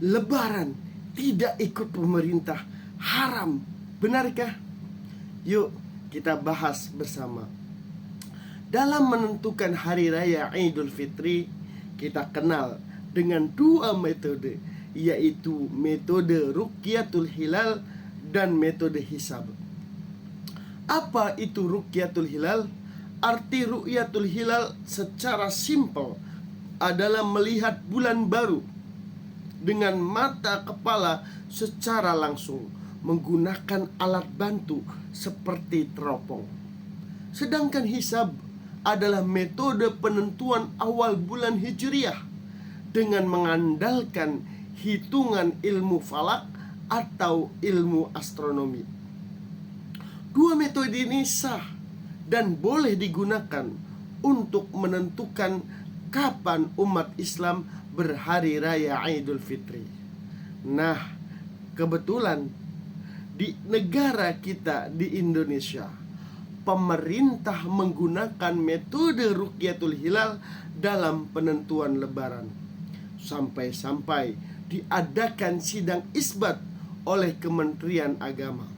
Lebaran tidak ikut pemerintah haram, benarkah? Yuk kita bahas bersama. Dalam menentukan hari raya Idul Fitri, kita kenal dengan dua metode, yaitu metode Ruqyatul Hilal dan metode hisab. Apa itu Ruqyatul Hilal? Arti Ruqyatul Hilal secara simpel adalah melihat bulan baru dengan mata kepala secara langsung menggunakan alat bantu seperti teropong. Sedangkan hisab adalah metode penentuan awal bulan Hijriah dengan mengandalkan hitungan ilmu falak atau ilmu astronomi. Dua metode ini sah dan boleh digunakan untuk menentukan kapan umat Islam berhari raya Idul Fitri. Nah, kebetulan di negara kita di Indonesia, pemerintah menggunakan metode Ruqyatul Hilal dalam penentuan lebaran. Sampai-sampai diadakan sidang isbat oleh Kementerian Agama.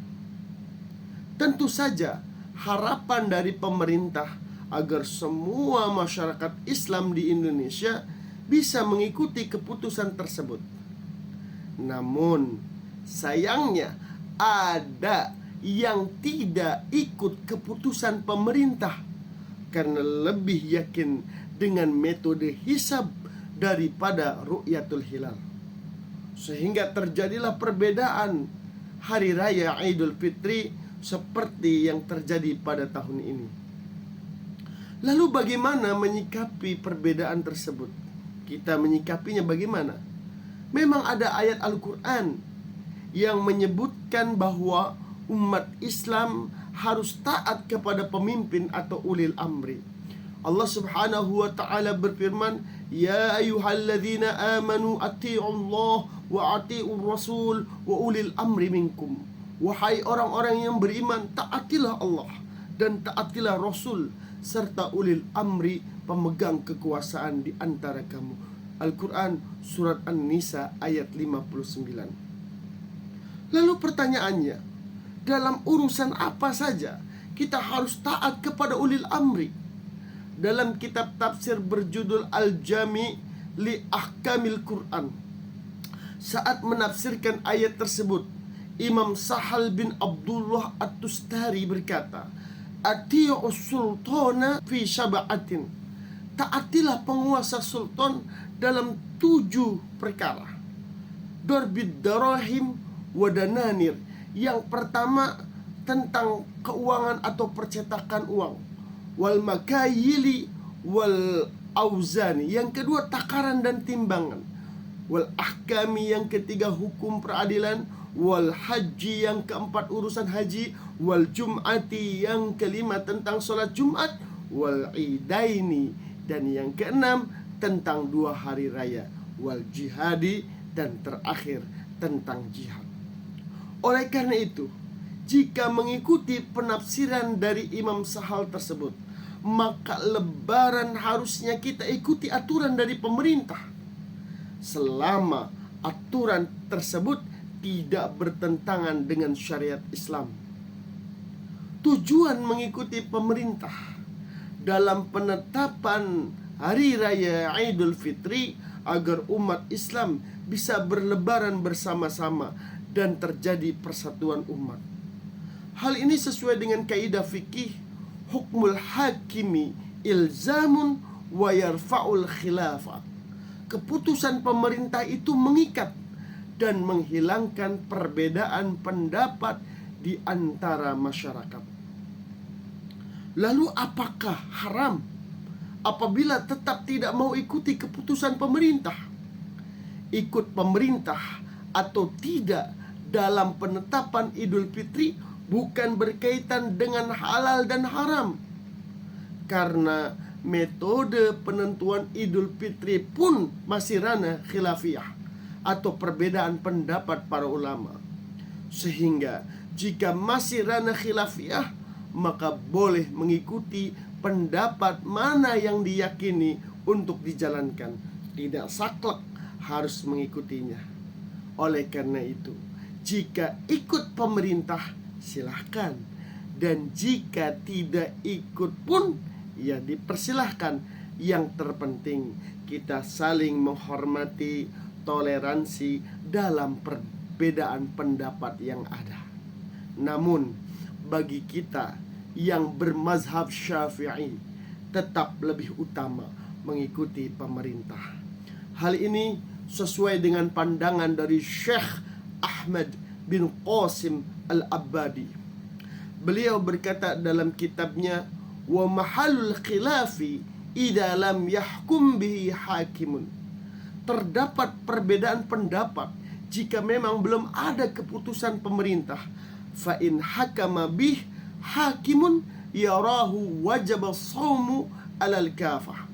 Tentu saja harapan dari pemerintah agar semua masyarakat Islam di Indonesia bisa mengikuti keputusan tersebut. Namun sayangnya ada yang tidak ikut keputusan pemerintah karena lebih yakin dengan metode hisab daripada Ruqyatul Hilal. Sehingga terjadilah perbedaan hari raya Idul Fitri seperti yang terjadi pada tahun ini. Lalu bagaimana menyikapi perbedaan tersebut? Kita menyikapinya bagaimana? Memang ada ayat Al-Quran yang menyebutkan bahwa umat Islam harus taat kepada pemimpin atau ulil amri. Allah Subhanahu wa ta'ala berfirman, "Ya ayyuhalladzina amanu atti'ullah wa atti'ur rasul wa ulil amri minkum." Wahai orang-orang yang beriman, taatilah Allah dan taatilah Rasul serta ulil amri, pemegang kekuasaan di antara kamu. Al-Quran surat An-Nisa ayat 59. Lalu pertanyaannya, dalam urusan apa saja kita harus taat kepada ulil amri? Dalam kitab tafsir berjudul Al-Jami' li Ahkamil Quran, saat menafsirkan ayat tersebut, Imam Sahal bin Abdullah At-Tustari berkata, "Ati'us sultana fi syaba'atin." Taatilah penguasa sultan dalam 7 perkara. Darbid darahim wadananir. Yang pertama tentang keuangan atau percetakan uang. Wal makayili wal auzani. Yang kedua takaran dan timbangan. Wal ahkami, yang ketiga hukum peradilan. Wal haji, yang keempat urusan haji. Wal jum'ati, yang kelima tentang sholat Jumat. Wal idaini, dan yang keenam tentang 2 hari raya. Wal jihadi, dan terakhir tentang jihad. Oleh karena itu, jika mengikuti penafsiran dari Imam Sahal tersebut, maka lebaran harusnya kita ikuti aturan dari pemerintah, selama aturan tersebut tidak bertentangan dengan syariat Islam. Tujuan mengikuti pemerintah dalam penetapan hari raya Idul Fitri agar umat Islam bisa berlebaran bersama-sama dan terjadi persatuan umat. Hal ini sesuai dengan kaidah fikih hukmul hakimi ilzamun wa yarfa'ul khilafah. Keputusan pemerintah itu mengikat dan menghilangkan perbedaan pendapat di antara masyarakat. Lalu apakah haram apabila tetap tidak mau ikuti keputusan pemerintah? Ikut pemerintah atau tidak dalam penetapan Idul Fitri bukan berkaitan dengan halal dan haram, karena metode penentuan Idul Fitri pun masih ranah khilafiyah atau perbedaan pendapat para ulama. Sehingga jika masih ranah khilafiyah, maka boleh mengikuti pendapat mana yang diyakini untuk dijalankan. Tidak saklek harus mengikutinya. Oleh karena itu, jika ikut pemerintah silahkan, dan jika tidak ikut pun ya dipersilahkan. Yang terpenting kita saling menghormati, toleransi dalam perbedaan pendapat yang ada. Namun bagi kita yang bermazhab Syafi'i, tetap lebih utama mengikuti pemerintah. Hal ini sesuai dengan pandangan dari Syekh Ahmad bin Qasim Al-Abbadi. Beliau berkata dalam kitabnya, wa mahallul khilafi idza lam yahkum bihi hakimun. Terdapat perbedaan pendapat jika memang belum ada keputusan pemerintah. Fa in hakama bih hakimun yarahu wajib as-shaumu alal kafah.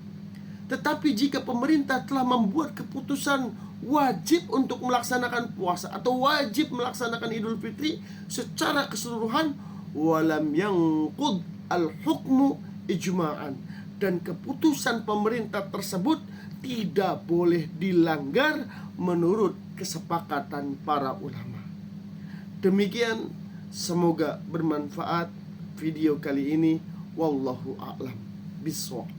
Tetapi jika pemerintah telah membuat keputusan wajib untuk melaksanakan puasa atau wajib melaksanakan Idul Fitri secara keseluruhan, walam yanqud al-hukmu ijma'an, dan keputusan pemerintah tersebut tidak boleh dilanggar menurut kesepakatan para ulama. Demikian, semoga bermanfaat video kali ini. Wallahu a'lam bishawab.